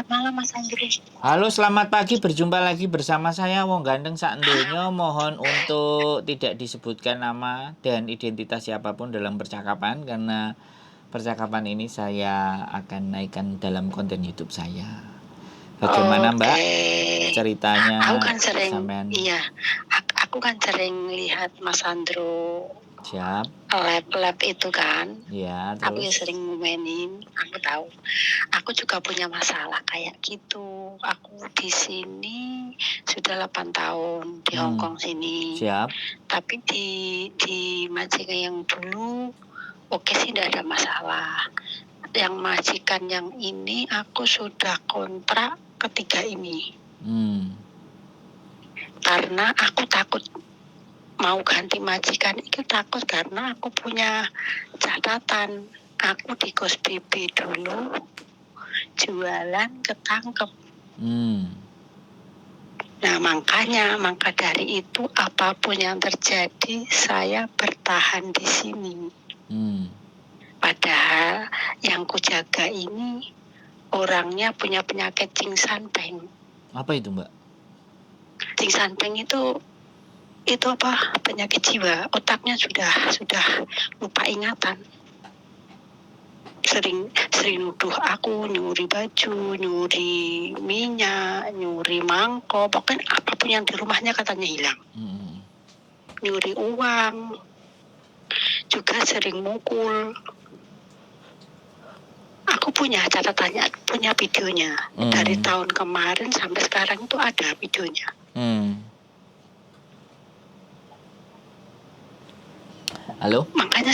malam Mas Andri. Halo, selamat pagi. Berjumpa lagi bersama saya Wong Gandeng Sak Ndonyo. Mohon untuk tidak disebutkan nama dan identitas siapapun dalam percakapan karena percakapan ini saya akan naikkan dalam konten YouTube saya. Bagaimana Oke. Mbak Aku ceritanya kan sering, sampean? iya, aku kan sering lihat Mas Andro Siap? lab itu kan. Ya, Aku ya terus? sering ngomenin, aku tahu. Aku juga punya masalah kayak gitu. Aku di sini sudah 8 tahun di Hong Kong sini. Siap. Tapi di majikan yang dulu oke sih tidak ada masalah. Yang majikan yang ini aku sudah kontrak ketiga ini. Karena aku takut mau ganti majikan itu, takut karena aku punya catatan. Aku di Kos BB dulu jualan ketangkep. Nah maka dari itu apapun yang terjadi saya bertahan di sini. Padahal yang kujaga ini orangnya punya penyakit Cingsanpeng. Apa itu Mbak? Cingsanpeng itu apa, penyakit jiwa, otaknya sudah lupa ingatan. Sering nuduh aku nyuri baju, nyuri minyak, nyuri mangkok, pokoknya apapun yang di rumahnya katanya hilang. Nyuri uang, juga sering mukul. Aku punya catatannya, punya videonya. Dari tahun kemarin sampai sekarang itu ada videonya. Halo? Makanya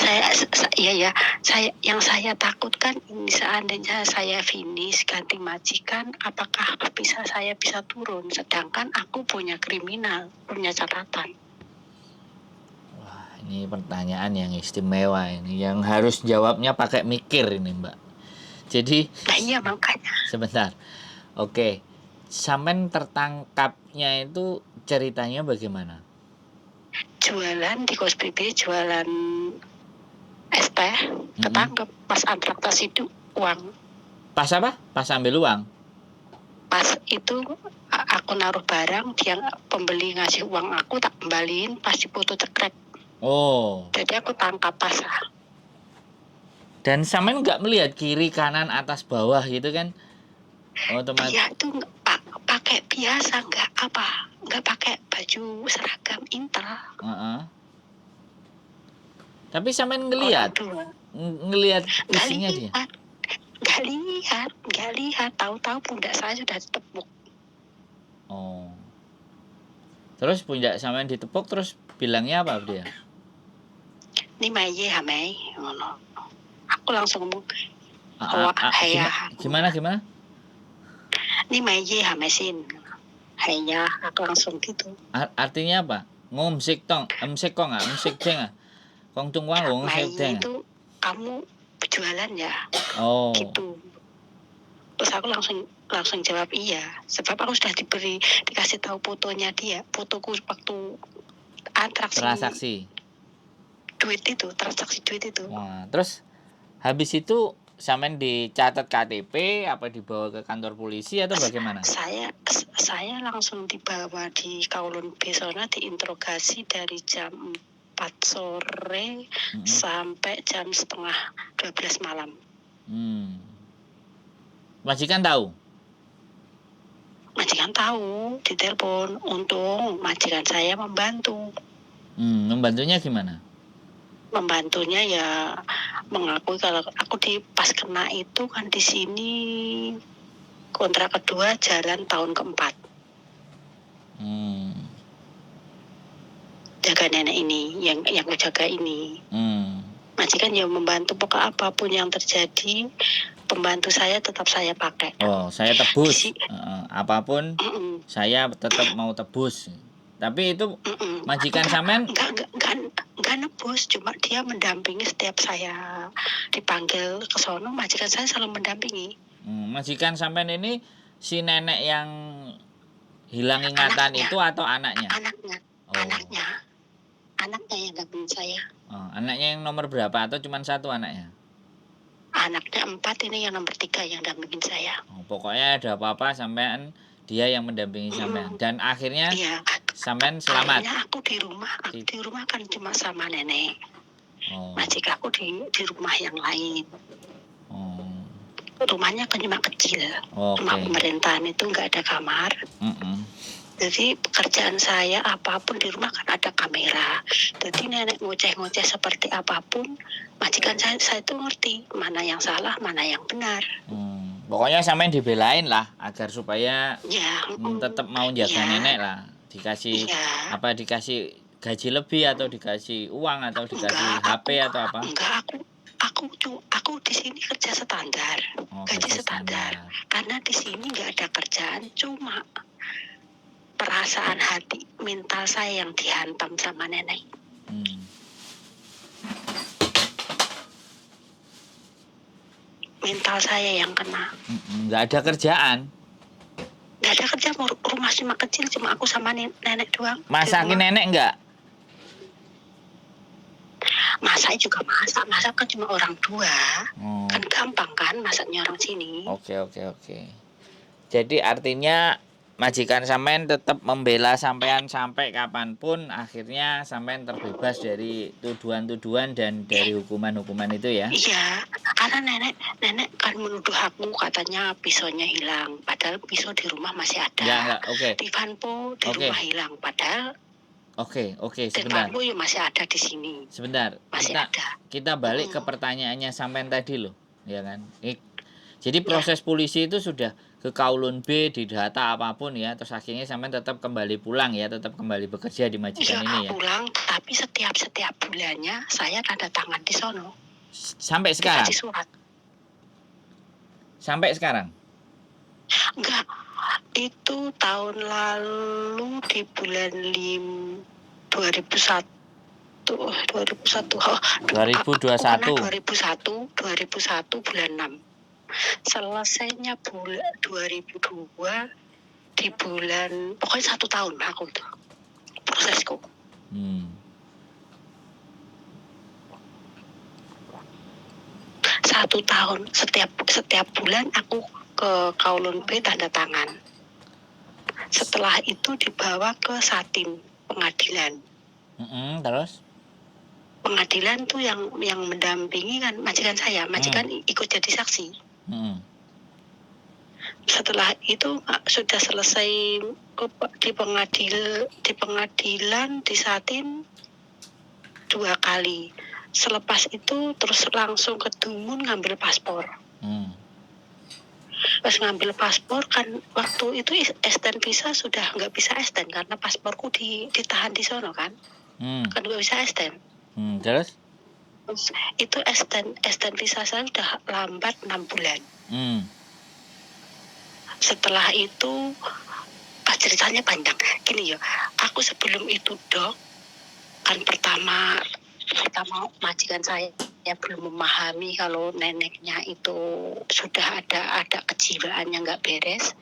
saya takutkan ini seandainya saya finish ganti majikan, apakah saya bisa turun, sedangkan aku punya kriminal, punya catatan. Wah, ini pertanyaan yang istimewa ini, yang harus jawabnya pakai mikir ini Mbak. Jadi, nah iya makanya. Sebentar. Oke. Sampean tertangkapnya itu ceritanya bagaimana? Jualan di Kos BB, jualan es teh, ketangkep pas antrak tas itu uang. Pas apa? Pas ambil uang? Pas itu aku naruh barang, dia pembeli ngasih uang aku, tak kembaliin, pas dipoto cekrek. Oh. Jadi aku tangkap pas. Dan sampean nggak melihat kiri kanan atas bawah gitu kan? Otomatis. Dia tuh pakai biasa, nggak pakai baju seragam Intel. Tapi sampean ngelihat isinya dia. Nggak lihat. Tahu-tahu pundak saya sudah ditepuk. Oh. Terus pundak sampean ditepuk, terus bilangnya apa dia? Ini maye hamai, ngono. Aku langsung ngomong, gimana? Ini maye hamesin. Haya, aku langsung gitu. Artinya apa? Ngomsik tong, emsik kong emsik jeng Kong tung wang wong Maye itu kamu jualan ya? Oh. Gitu. Terus aku langsung jawab iya, sebab aku sudah dikasih tahu fotonya dia, fotoku waktu transaksi transaksi duit itu. Wah, terus habis itu sampean dicatat KTP apa dibawa ke kantor polisi atau bagaimana? Saya langsung dibawa di Kowloon B sana, diinterogasi dari jam 4 sore sampai jam setengah 12 malam. Majikan tahu? Majikan tahu, ditelepon. Untung majikan saya membantu. Membantunya gimana? Membantunya ya mengakui kalau aku pas kena itu kan di sini kontrak kedua jalan tahun keempat. Jaga nenek ini, yang aku jaga ini. Majikan ya membantu, pokok apapun yang terjadi, pembantu saya tetap saya pakai. Oh, saya tebus. Apapun saya tetap mau tebus. Tapi itu majikan sampean enggak nebus, cuma dia mendampingi setiap saya dipanggil ke sono, majikan saya selalu mendampingi. Majikan sampean ini si nenek yang hilang ingatan itu atau anaknya? Anaknya yang dampingin saya. Anaknya yang nomor berapa atau cuma satu anaknya? Anaknya 4, ini yang nomor 3 yang dampingin saya. Pokoknya ada apa-apa sampean dia yang mendampingi sampean. Dan akhirnya Iya. sampean selamat. Akhirnya aku di rumah kan cuma sama nenek. Majikan aku di rumah yang lain. Rumahnya kan cuma kecil. Rumah pemerintahan itu nggak ada kamar. Jadi pekerjaan saya apapun di rumah kan ada kamera. Jadi nenek ngoceh-ngoceh seperti apapun, majikan saya itu ngerti mana yang salah, mana yang benar. Pokoknya sampean dibelain lah agar supaya tetap mau jaga nenek lah. Dikasih dikasih gaji lebih atau dikasih uang atau dikasih HP atau apa? Enggak, aku di sini kerja standar. Gaji standar. Karena di sini nggak ada kerjaan, cuma perasaan hati mental saya yang dihantam sama nenek. Mental saya yang kena. Nggak ada kerjaan. Nggak ada kerja, rumah cuma kecil, cuma aku sama nenek doang. Masakin nenek nggak? Masak juga masak kan cuma orang tua. Kan gampang kan masaknya orang sini. Oke. Jadi artinya majikan sampean tetap membela sampean sampai kapanpun, akhirnya sampean terbebas dari tuduhan-tuduhan dan dari hukuman-hukuman itu ya? Iya, karena nenek kan menuduh aku katanya pisaunya hilang, padahal pisau di rumah masih ada. Enggak, oke. Di Vanpo di rumah hilang, padahal Oke, sebentar. Vanpo ya masih ada di sini. Sebentar. Kita balik ke pertanyaannya sampean tadi loh, ya kan? Jadi proses polisi itu sudah ke Kaulon B, didata apapun ya, terus akhirnya sampean tetap kembali pulang ya, tetap kembali bekerja di majikan ini ya. Pulang, tapi setiap bulannya saya tanda tangan di sono. Sampai sekarang? Dikasih surat. Sampai sekarang? Enggak, itu tahun lalu di bulan 2021 bulan 6. Selesainya bulan 2002 di bulan, pokoknya 1 tahun aku itu prosesku. 1 tahun, setiap bulan aku ke Kaulon B tanda tangan. Setelah itu dibawa ke Satim pengadilan. Terus? Pengadilan tuh yang mendampingi kan majikan saya, majikan ikut jadi saksi. Setelah itu sudah selesai di pengadilan di Satim 2 kali. Selepas itu terus langsung ke Dumun ngambil paspor. Pas ngambil paspor kan waktu itu extend visa sudah nggak bisa extend karena pasporku ditahan di sono kan. Kan nggak bisa extend. Terus itu extend visa saya sudah lambat 6 bulan. Setelah itu ceritanya panjang. Gini ya, aku sebelum itu Dok, kan pertama majikan saya belum memahami kalau neneknya itu sudah ada kejiwaan yang nggak beres.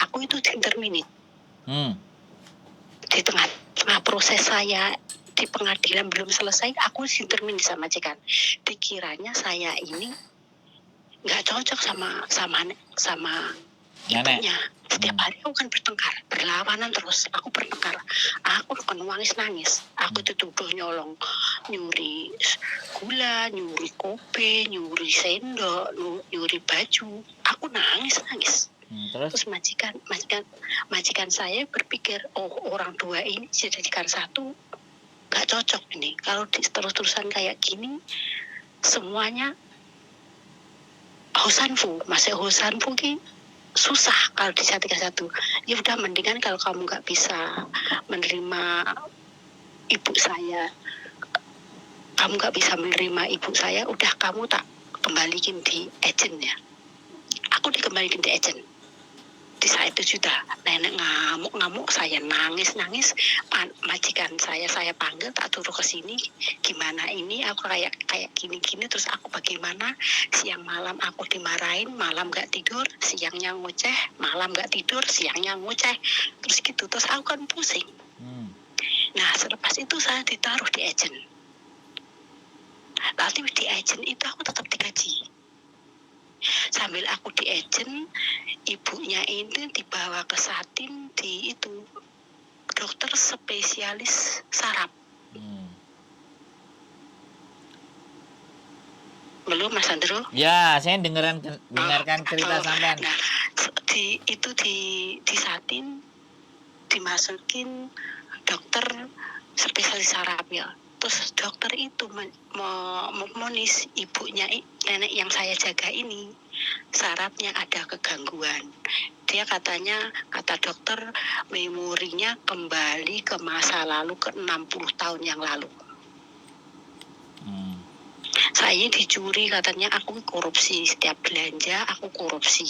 Aku itu interminit. Di tengah proses saya di pengadilan belum selesai, aku interminit sama majikan. Dikiranya saya ini nggak cocok sama ibunya. Setiap hari aku kan berlawanan terus. Aku bertengkar. Aku kan nangis. Aku dituduh nyolong, nyuri gula, nyuri kopi, nyuri sendok, nyuri baju. Aku nangis. Terus majikan saya berpikir, orang dua ini dijadikan satu, nggak cocok ini. Kalau terus-terusan kayak gini, semuanya hosanfu ki susah kalau dijadikan satu. Ya udah, mendingan kalau kamu nggak bisa menerima ibu saya, udah kamu tak kembalikan di agent ya. Aku dikembalikan di agent. Di saat itu sudah nenek ngamuk, saya nangis. Majikan saya panggil, tak turun ke sini. Gimana ini? Aku kayak gini. Terus aku bagaimana? Siang malam aku dimarahin, malam nggak tidur, siangnya ngoceh, malam nggak tidur, siangnya ngoceh. Terus gitu, terus aku kan pusing. Nah, selepas itu saya ditaruh di agent. Nanti di agent itu aku tetap digaji. Sambil aku di agent, ibunya ini dibawa ke Satin di itu dokter spesialis saraf. Belum Mas Andro? Ya, saya dengarkan cerita sampean. Nah, di Satin dimasukin dokter spesialis saraf ya. Terus dokter itu memonis ibunya, nenek yang saya jaga ini, sarafnya ada kegangguan. Dia kata dokter, memorinya kembali ke masa lalu, ke 60 tahun yang lalu. Saya dicuri, katanya aku korupsi, setiap belanja aku korupsi,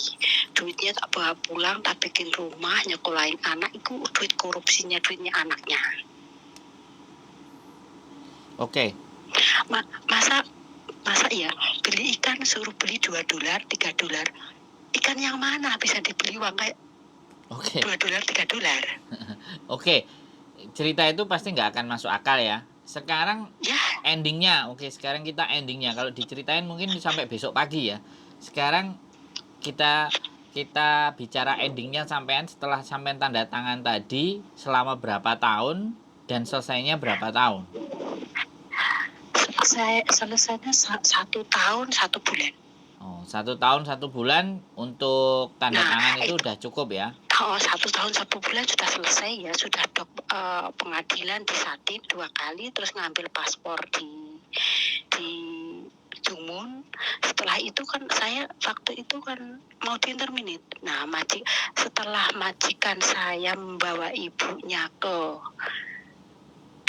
duitnya tak bawa pulang, tak bikin rumah, nyekolahin anak, itu duit korupsinya, duitnya anaknya. Oke. Masa ya beli ikan suruh beli $2, $3, ikan yang mana bisa dibeli uang kayak $2, $3? Oke, cerita itu pasti nggak akan masuk akal ya. Sekarang ya. Endingnya, sekarang kita endingnya. Kalau diceritain mungkin sampai besok pagi ya. Sekarang kita bicara endingnya sampean setelah sampean tanda tangan tadi selama berapa tahun dan selesainya berapa tahun? Selesainya 1 tahun 1 bulan. Oh, 1 tahun 1 bulan untuk tanda tangan itu udah cukup ya? 1 tahun 1 bulan sudah selesai ya, sudah pengadilan di Satin 2 kali, terus ngambil paspor di Jumun. Setelah itu kan saya waktu itu kan mau di-terminate. Nah, setelah majikan saya membawa ibunya ke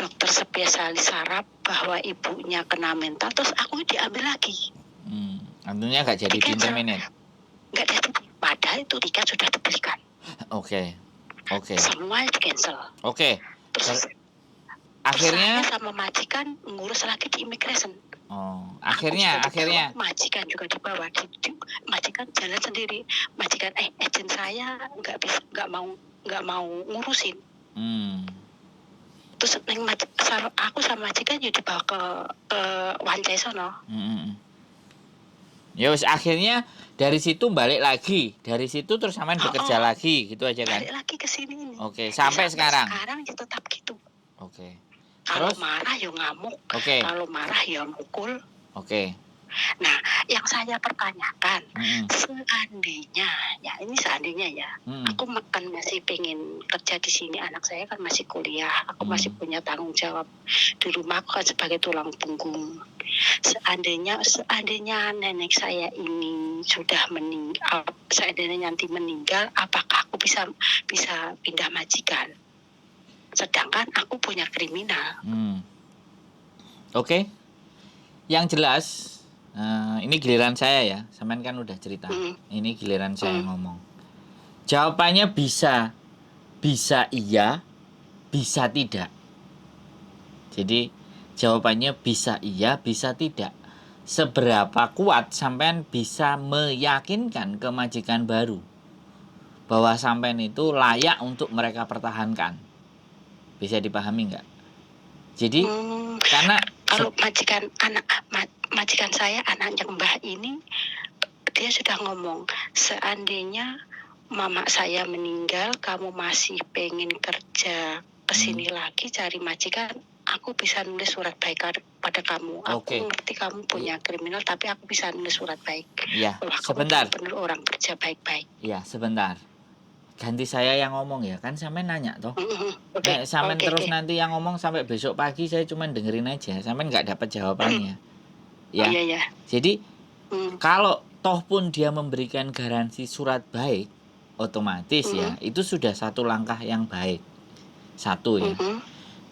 dokter spesialis saraf bahwa ibunya kena mental, terus aku diambil lagi. Artinya nggak jadi di-terminate? Nggak jadi, padahal itu tiket sudah dibelikan. Oke. Semua di-cancel. Oke. Terus akhirnya saya sama majikan ngurus lagi di immigration. Akhirnya majikan juga dibawa, majikan jalan sendiri. Majikan agent saya nggak mau ngurusin. Terus aku sama majikan ya dibawa ke Wancai sono. Ya wis, akhirnya dari situ balik lagi. Dari situ terus sampean bekerja lagi gitu aja kan? Balik lagi ke sini. Oke, sampai sekarang. Sekarang ya tetap gitu. Oke. Kalau marah ya ngamuk. Kalau marah ya mukul. Oke. Nah, yang saya pertanyakan, seandainya ya, aku kan masih pengen kerja di sini, anak saya kan masih kuliah, aku masih punya tanggung jawab di rumah, aku kan sebagai tulang punggung. Seandainya nenek saya ini sudah meninggal, seandainya nanti meninggal, apakah aku bisa pindah majikan? Sedangkan aku punya kriminal. Oke. Yang jelas, ini giliran saya ya. Sampean kan udah cerita. Ini giliran saya ngomong. Jawabannya bisa iya, bisa tidak. Jadi jawabannya bisa iya, bisa tidak. Seberapa kuat sampean bisa meyakinkan ke majikan baru bahwa sampean itu layak untuk mereka pertahankan? Bisa dipahami nggak? Jadi karena kalau majikan saya, anaknya Mbah ini, dia sudah ngomong, seandainya mama saya meninggal, kamu masih pengen kerja kesini lagi cari majikan, aku bisa nulis surat baik pada kamu. Aku ngerti kamu punya kriminal, tapi aku bisa nulis surat baik. Iya, sebentar. Kamu benar orang kerja baik-baik. Iya, sebentar. Ganti saya yang ngomong ya, kan sampe nanya toh. Sampe terus nanti yang ngomong sampai besok pagi saya cuma dengerin aja, sampe nggak dapat jawabannya. Ya. Iya. Jadi kalau toh pun dia memberikan garansi surat baik, otomatis ya itu sudah satu langkah yang baik. Satu ya.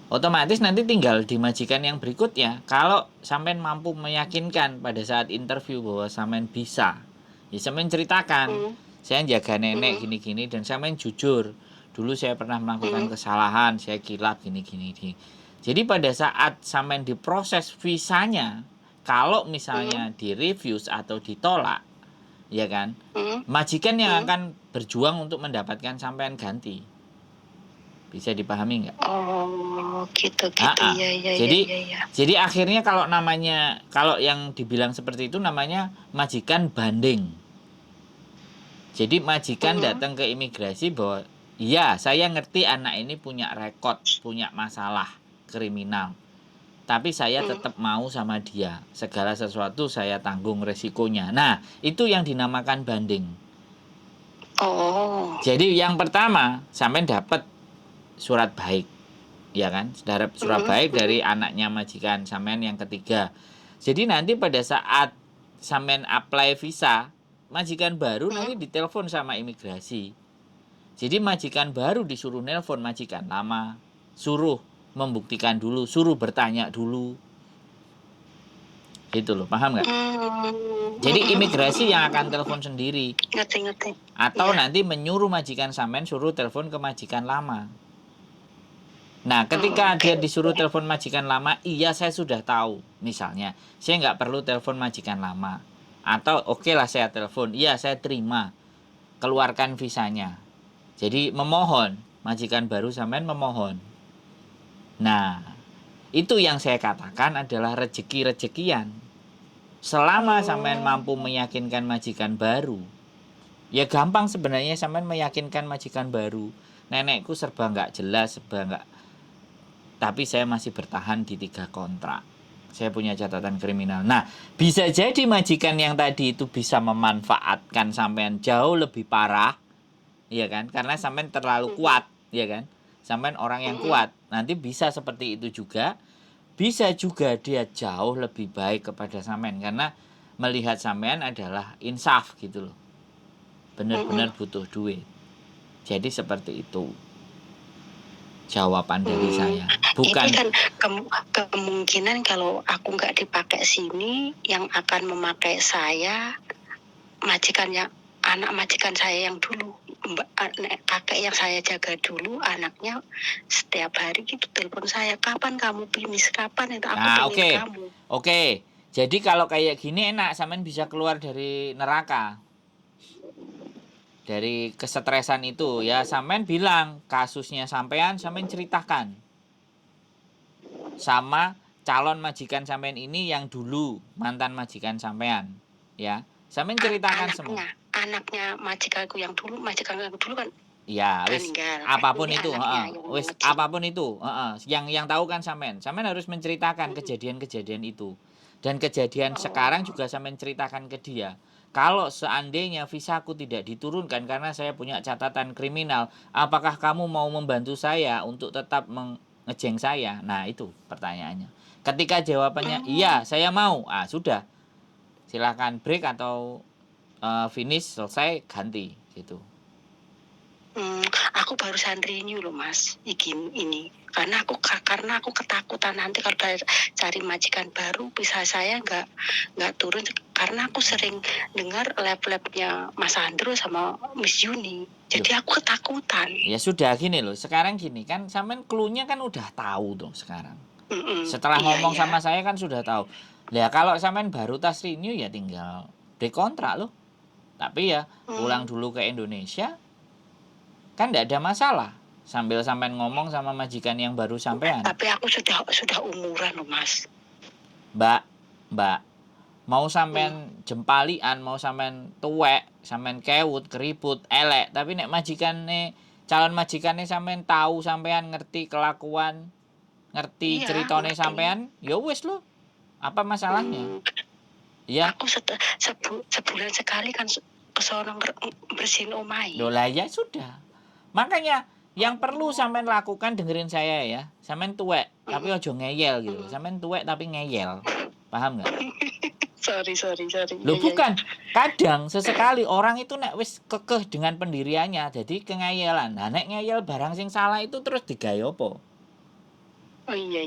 Otomatis nanti tinggal di majikan yang berikutnya. Kalau sampean mampu meyakinkan pada saat interview bahwa sampean bisa, ya sampean ceritakan, saya jaga nenek gini-gini dan sampean jujur. Dulu saya pernah melakukan kesalahan, saya kilap gini-gini. Jadi pada saat sampean diproses visanya, kalau misalnya di-refuse atau ditolak, ya kan, majikan yang akan berjuang untuk mendapatkan sampean ganti. Bisa dipahami nggak? Oh, gitu Ah, ya ya ya jadi ya ya. jadi akhirnya kalau yang dibilang seperti itu namanya majikan banding. Jadi majikan Mm-mm. datang ke imigrasi bahwa iya, saya ngerti anak ini punya rekod, punya masalah kriminal. Tapi saya Mm. tetap mau sama dia. Segala sesuatu saya tanggung resikonya. Nah, itu yang dinamakan banding. Oh. Jadi yang pertama, sampean dapat surat baik. Ya kan? Surat Mm-mm. baik Mm-mm. dari anaknya majikan sampean yang ketiga. Jadi nanti pada saat sampean apply visa, majikan baru Mm. nanti ditelepon sama imigrasi. Jadi majikan baru disuruh nelpon majikan lama, suruh membuktikan dulu, suruh bertanya dulu. Gitu loh, paham nggak? Jadi imigrasi yang akan telepon sendiri. Ngerti. Atau Iya. nanti menyuruh majikan sampean suruh telepon ke majikan lama. Nah, ketika Oke. dia disuruh telepon majikan lama, iya saya sudah tahu. Misalnya, saya nggak perlu telepon majikan lama. Atau oke lah saya telepon, iya saya terima. Keluarkan visanya. Jadi memohon, majikan baru sampean memohon. Nah, itu yang saya katakan adalah rezeki-rezekian. Selama sampean Oh. mampu meyakinkan majikan baru, ya gampang sebenarnya sampean meyakinkan majikan baru. Nenekku serba nggak jelas, serba nggak, tapi saya masih bertahan di 3 kontrak. Saya punya catatan kriminal. Nah, bisa jadi majikan yang tadi itu bisa memanfaatkan sampean jauh lebih parah, ya kan? Karena sampean terlalu kuat, ya kan? Sampean orang yang Mm-mm. kuat. Nanti bisa seperti itu juga. Bisa juga dia jauh lebih baik kepada sampean karena melihat sampean adalah insaf gitu loh. Mm-mm. Benar-benar butuh duit. Jadi seperti itu jawaban dari Hmm, saya. ini Bukan. kan kemungkinan kalau aku nggak dipakai sini, yang akan memakai saya majikannya, anak majikan saya yang dulu, kakek yang saya jaga dulu, anaknya setiap hari gitu telepon saya, kapan kamu finish, kapan itu aku Nah, pengen oke. kamu. Oke. Jadi kalau kayak gini enak, sampean bisa keluar dari neraka. Dari kesetresan itu ya, sampean bilang kasusnya sampean ceritakan sama calon majikan sampean ini yang dulu mantan majikan sampean, ya. Sampean ceritakan semua. Anaknya majikanku dulu kan Ya, udah wis meninggal. apapun Ini itu, anaknya heeh. yang Wis kecil. apapun itu, heeh. Yang tahu kan sampean. Sampean harus menceritakan kejadian-kejadian itu. Dan kejadian sekarang Oh. juga sampean ceritakan ke dia. Kalau seandainya visaku tidak diturunkan karena saya punya catatan kriminal, apakah kamu mau membantu saya untuk tetap mengejeng saya? Nah, itu pertanyaannya. Ketika jawabannya iya, saya mau. Ah, sudah. Silakan break atau finish, selesai, ganti gitu. Aku baru santri ini loh Mas, ini karena aku ketakutan nanti kalau cari majikan baru bisa saya nggak turun, karena aku sering dengar lab-labnya Mas Andro sama Miss Yuni, jadi aku ketakutan. Ya sudah gini loh, sekarang gini kan sampean clue-nya kan udah tahu tuh sekarang. Setelah Iya ngomong iya. sama saya kan sudah tahu. Lah kalau sampean baru tas renew ya tinggal break kontrak loh. Tapi ya pulang dulu ke Indonesia kan enggak ada masalah. Sambil sampean ngomong sama majikan yang baru sampean. Tapi aku sudah umuran loh Mas. Mbak, mau sampean jempalian, mau sampean tuwek, sampean kewut, keriput, elek, tapi nek majikannya calon majikannya sampean tahu, sampean ngerti kelakuan, ngerti Iya, ceritone ngerti. sampean, ya wis lo. Apa masalahnya? Ya. Aku sebulan sekali kan kesono bersihin omahe. Lah ya sudah. Makanya yang perlu sampean lakukan, dengerin saya ya. Sampean tuwek, tapi ojo ngeyel gitu. Sampean tuwek tapi ngeyel. Paham nggak? Sorry. Loh Ya. bukan. Kadang sesekali orang itu nek wis kekeh dengan pendiriannya, jadi kengeyelan. Nah, nek ngeyel barang sing salah itu terus digawe apa? Oh iya.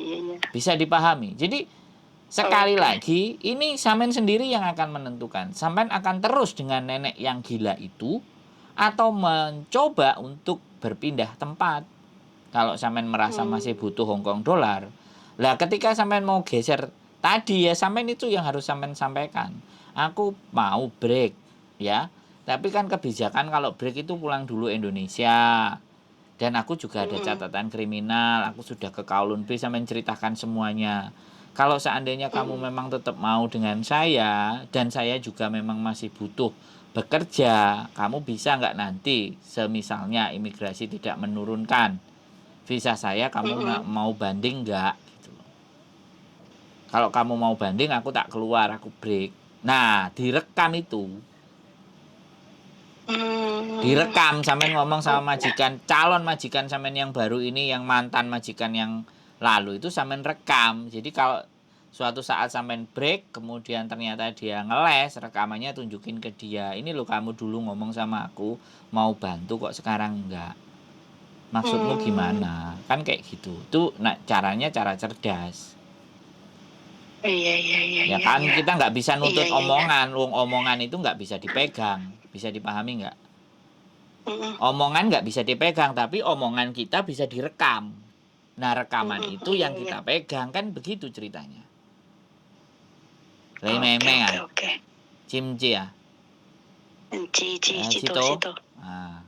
Bisa dipahami. Jadi sekali lagi ini sampean sendiri yang akan menentukan. Sampean akan terus dengan nenek yang gila itu atau mencoba untuk berpindah tempat. Kalau sampean merasa masih butuh Hongkong dolar. Lah ketika sampean mau geser tadi ya, sampean itu yang harus sampean sampaikan. Aku mau break ya. Tapi kan kebijakan kalau break itu pulang dulu Indonesia. Dan aku juga ada catatan kriminal, aku sudah ke Kowloon B sampai menceritakan semuanya. Kalau seandainya kamu memang tetap mau dengan saya, dan saya juga memang masih butuh bekerja, kamu bisa nggak nanti, semisalnya imigrasi tidak menurunkan visa saya, kamu mau banding nggak? Gitu. Kalau kamu mau banding, aku tak keluar, aku break. Nah, direkam itu. Direkam sampean ngomong sama majikan, calon majikan sampean yang baru ini, yang mantan majikan yang lalu itu sampean rekam. Jadi kalau suatu saat sampean break kemudian ternyata dia ngeles, rekamannya tunjukin ke dia, ini loh kamu dulu ngomong sama aku mau bantu kok sekarang enggak, maksudmu gimana, kan kayak gitu tuh. Nah, caranya cara cerdas. Iya. Ya kan kita nggak bisa Iya, nuntut iya, iya. omongan, omongan itu nggak bisa dipegang, bisa dipahami nggak? Mm-mm. Omongan nggak bisa dipegang, tapi omongan kita bisa direkam. Nah, rekaman itu Iya, yang iya. kita pegang, kan begitu ceritanya. Lei Oke, memeng oke, ah, oke. cimci ah, Situ, cito. situ. Nah,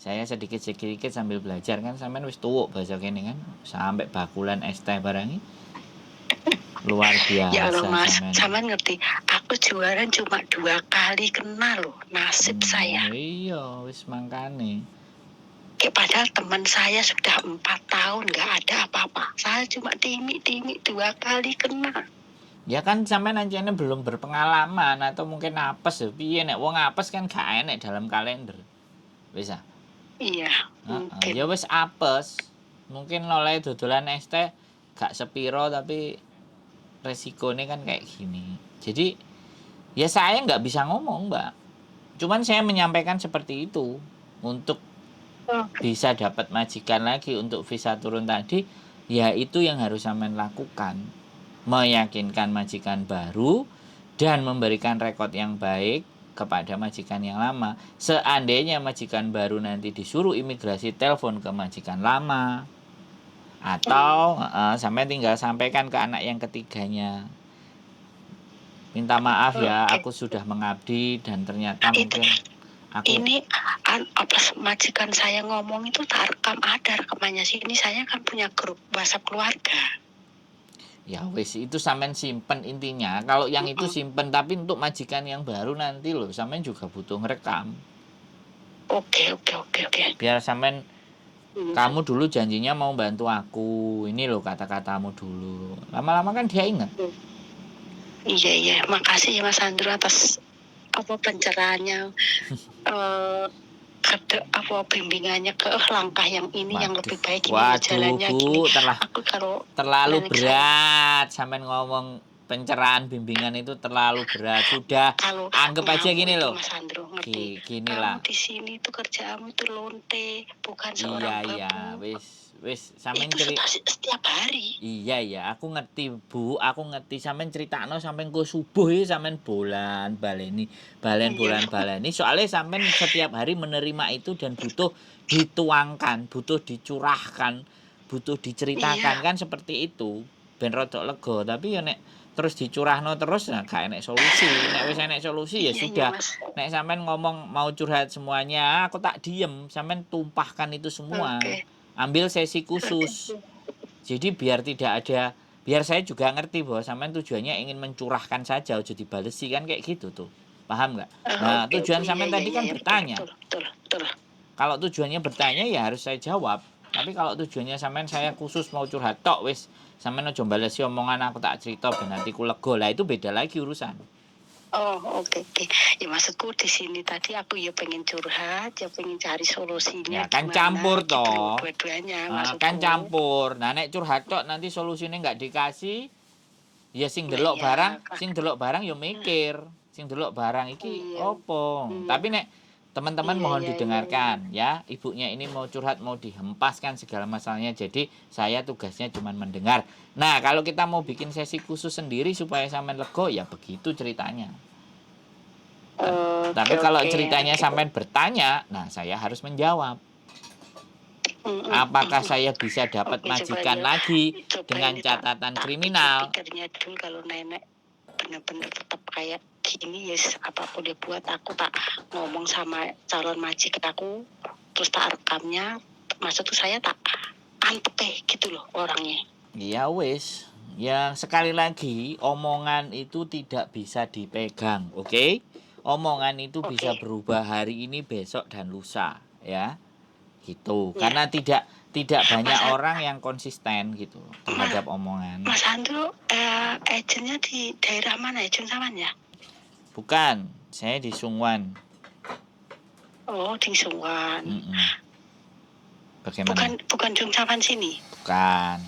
saya sedikit-sedikit sambil belajar kan, sampean wis tuwuk bahasa kene kan, sampai bakulan es teh barangi. Luar Ya Allah biasa Mas, sampean. sama ngerti. Aku jualan cuma 2 kali kena loh, nasib saya. Iya, wis mangkane. Padahal teman saya sudah 4 tahun nggak ada apa-apa. Saya cuma timik-timik 2 kali kena. Ya kan sampean ancene belum berpengalaman atau mungkin apes ya. Piye nek wong apes kan gak enek dalam kalender. Wis ah. Iya, mungkin. Ya wis apes. Mungkin oleh dodolan es teh gak sepiro tapi resikonya kan kayak gini. Jadi ya saya nggak bisa ngomong, Mbak. Cuman saya menyampaikan seperti itu untuk bisa dapat majikan lagi untuk visa turun tadi. Ya itu yang harus sampean lakukan. Meyakinkan majikan baru dan memberikan rekod yang baik kepada majikan yang lama. Seandainya majikan baru nanti disuruh imigrasi, telepon ke majikan lama, atau sampai tinggal sampaikan ke anak yang ketiganya, minta maaf ya, Oke. aku sudah mengabdi dan ternyata Itu mungkin aku ini apa majikan saya ngomong itu tak rekam, ada rekamannya sini. Saya kan punya grup WhatsApp keluarga. ya wis itu sampean simpen intinya. Kalau yang itu simpen, tapi untuk majikan yang baru nanti loh sampean juga butuh ngerekam. Oke. Biar sampean, kamu dulu janjinya mau bantu aku, ini loh kata-katamu dulu. Lama-lama kan dia ingat. Iya. Makasih ya Mas Andrew atas apa pencerahannya, apa bimbingannya ke langkah yang ini. Waduh, yang lebih baik gimana jalannya Bu, gini. Aku terlalu berat sampean ngomong pencerahan bimbingan itu terlalu berat. Sudah, kalau anggap aja gini loh. Mas Andrew ngerti. Gini Kamu lah. di sini tuh kerjamu itu lonte, bukan seorang babu. Iya, wis sampean itu setiap hari. Iya, aku ngerti Bu, aku ngerti. Sampean critakno sampean go subuh ya sampean bolan baleni soalnya sampean setiap hari menerima itu dan butuh dituangkan, butuh dicurahkan, butuh diceritakan. Kan seperti itu ben rodok lega. Tapi ya nek terus dicurahno terus, nah gak enek solusi. Nek wis enek solusi ya sudah. Nek sampean ngomong mau curhat semuanya, aku tak diem, sampean tumpahkan itu semua. Ambil sesi khusus. Jadi biar tidak ada, biar saya juga ngerti bahwa sampean tujuannya ingin mencurahkan saja, ojo dibalesi kan kayak gitu tuh. Paham nggak? Nah, tujuan sampean tadi kan bertanya. Betul. Kalau tujuannya bertanya ya harus saya jawab. Tapi kalau tujuannya sampean saya khusus mau curhat tok wis, sampean ojo balesi omongan aku tak cerita ben nantiku lega. Lah itu beda lagi urusan. Oke. Ya maksudku di sini tadi aku ya pengen curhat, ya pengen cari solusinya. Ya kan campur gitu, toh. Dua-duanya Kan campur. Nah nek curhat tok nanti solusinya nggak dikasih, ya sing delok barang ya mikir. Sing delok barang iki opo. Tapi nek teman-teman mohon didengarkan ya. Ibunya ini mau curhat, mau dihempaskan segala masalahnya. Jadi saya tugasnya cuma mendengar. Nah, kalau kita mau bikin sesi khusus sendiri supaya sampean lego, ya begitu ceritanya. Tapi kalau ceritanya sampean bertanya, nah saya harus menjawab. Apakah saya bisa dapat majikan lagi dengan catatan kriminal? Pikirnya dulu kalau nenek benar-benar tetap kayak gini, yes, apapun dia buat aku tak ngomong sama calon majikan aku, terus tak rekamnya, maksud saya tak antep gitu loh orangnya. Ya wis, ya sekali lagi omongan itu tidak bisa dipegang, oke? Omongan itu bisa berubah hari ini, besok dan lusa, ya. Gitu. Ya. Karena tidak banyak orang yang konsisten gitu terhadap omongan. Mas Andro agennya di daerah mana ya? Jungsawan ya? Bukan, saya di Sungwan. Oh, di Sungwan. Bagaimana? Bukan Jungsawan sini. Bukan.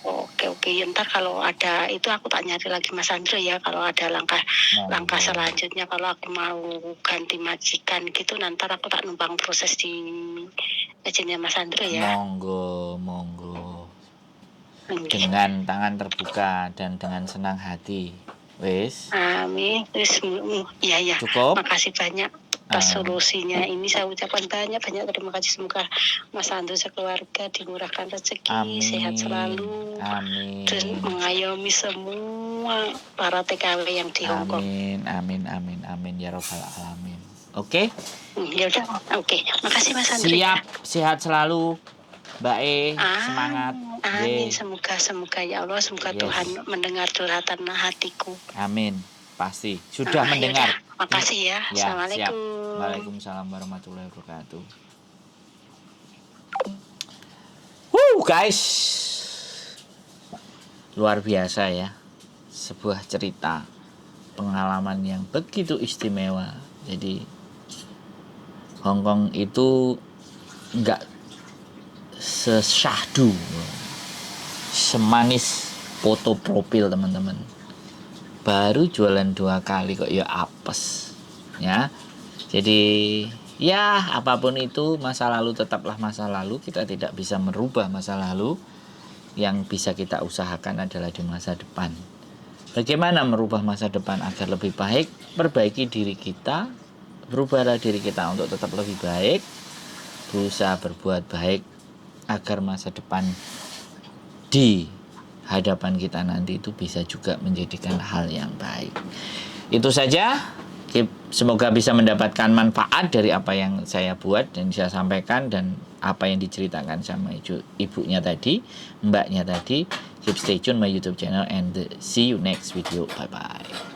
Oke. Ntar kalau ada itu aku tak nyari lagi Mas Andro ya. Kalau ada langkah selanjutnya, kalau aku mau ganti majikan gitu, nanti aku tak numpang proses di agennya Mas Andro ya. Monggo. Dengan tangan terbuka dan dengan senang hati. Wis. Amin. Iya. Cukup. Makasih banyak atas solusinya ini. Saya ucapkan banyak terima kasih. Semoga Mas Andro sekeluarga dimurahkan rezeki, sehat selalu, dan mengayomi semua para TKW yang di Hongkong. Amin ya robbal alamin. Oke? Ya udah, oke. Makasih Mas Andro. Siap, sehat selalu. Mbak semangat. Amin. Semoga ya Allah, Tuhan mendengar curhatan hatiku. Amin. Pasti sudah mendengar. Yaudah, makasih ya. Assalamualaikum. Siap. Waalaikumsalam warahmatullahi wabarakatuh. Guys, luar biasa ya, sebuah cerita pengalaman yang begitu istimewa. Jadi Hongkong itu enggak sesyahdu, semanis foto profil teman-teman. Baru jualan 2 kali kok ya apes ya. Jadi ya apapun itu, masa lalu tetaplah masa lalu. Kita tidak bisa merubah masa lalu. Yang bisa kita usahakan adalah di masa depan. Bagaimana merubah masa depan agar lebih baik? Perbaiki diri kita, berubahlah diri kita untuk tetap lebih baik, berusaha berbuat baik agar masa depan di hadapan kita nanti itu bisa juga menjadikan hal yang baik. Itu saja. Semoga bisa mendapatkan manfaat dari apa yang saya buat dan saya sampaikan, dan apa yang diceritakan sama ibunya tadi, mbaknya tadi. Keep stay tune my YouTube channel and see you next video. Bye bye.